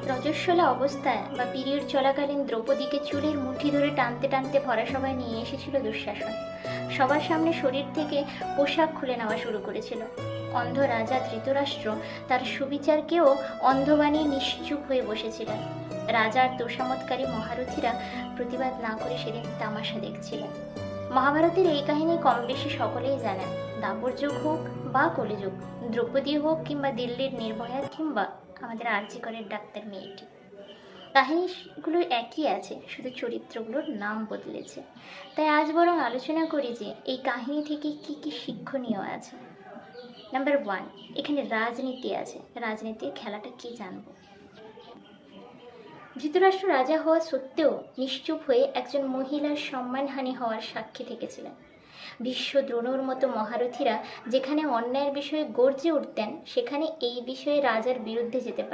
রজস্বলা অবস্থায় বা পিরিয়ড চলাকালীন দ্রৌপদীকে চুলের মুঠি ধরে টানতে টানতে ভরাসভায় নিয়ে এসেছিল দুঃশাসন। সবার সামনে শরীর থেকে পোশাক খুলে নেওয়া শুরু করেছিল। অন্ধ রাজা ধৃতরাষ্ট্র তার সুবিচারকেও অন্ধ বানিয়ে নিশ্চুপ হয়ে বসেছিলেন। রাজার তোষামতকারী মহারথীরা প্রতিবাদ না করে সেদিন তামাশা দেখছিলেন। মহাভারতের এই কাহিনী কম বেশি সকলেই জানেন। দাপর যুগ হোক বা কলিযুগ, দ্রৌপদী হোক কিংবা দিল্লির নির্ভয়া কিংবা আমাদের আরজিকরের ডাক্তার মেয়েটি, কাহিনীগুলো একই আছে, শুধু চরিত্রগুলোর নাম বদলেছে। তাই আজ বরং আলোচনা করি যে এই কাহিনী থেকে কি কি শিক্ষণীয় আছে। নাম্বার 1, এখানে রাজনীতি আছে। রাজনীতির খেলাটা কি জানবো। ধৃতরাষ্ট্র রাজা হওয়া সত্ত্বেও নিশ্চুপ হয়ে একজন মহিলার সম্মানহানি হওয়ার সাক্ষী থেকেছিলেন। ভীষ্ম দ্রোণর মতো মহারথীরা যেখানে অন্যায়ের বিষয়ে গর্জে উঠতেন, সেখানে এই বিষয়ে রাজার বিরুদ্ধে যেতে পারতেন।